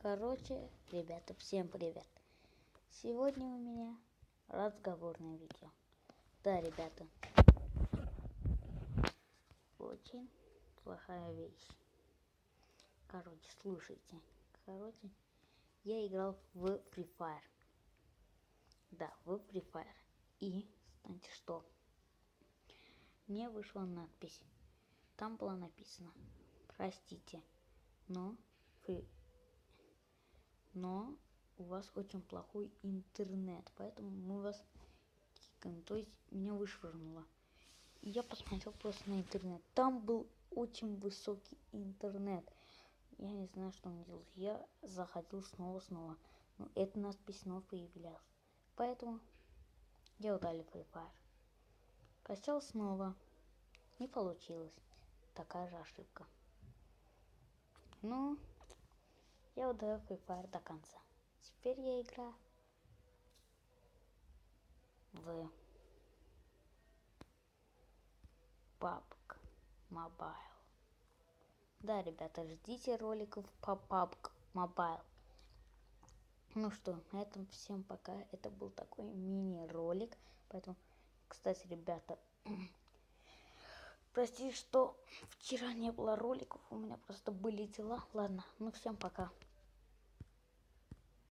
Короче, ребята, всем привет. Сегодня у меня разговорное видео. Да, ребята, очень плохая вещь. Короче, слушайте. Я играл в Free Fire. Да, в Free Fire. И, знаете что? Мне вышла надпись. Там было написано: простите, но у вас очень плохой интернет, поэтому мы вас кикаем. То есть меня вышвырнуло. И я посмотрел просто на интернет. Там был очень высокий интернет. Я не знаю, что он делал. Я заходил снова. Но эта надпись снова появлялась. Поэтому я удалил Free Fire. Хотел снова. Не получилось. Такая же ошибка. Ну, я удалил Free Fire до конца. Теперь я играю в PUBG Mobile. Да, ребята, ждите роликов по PUBG Mobile. Ну что, на этом всем пока. Это был такой мини-ролик. Поэтому, кстати, ребята, простите, что вчера не было роликов. У меня просто были дела. Ладно, ну всем пока.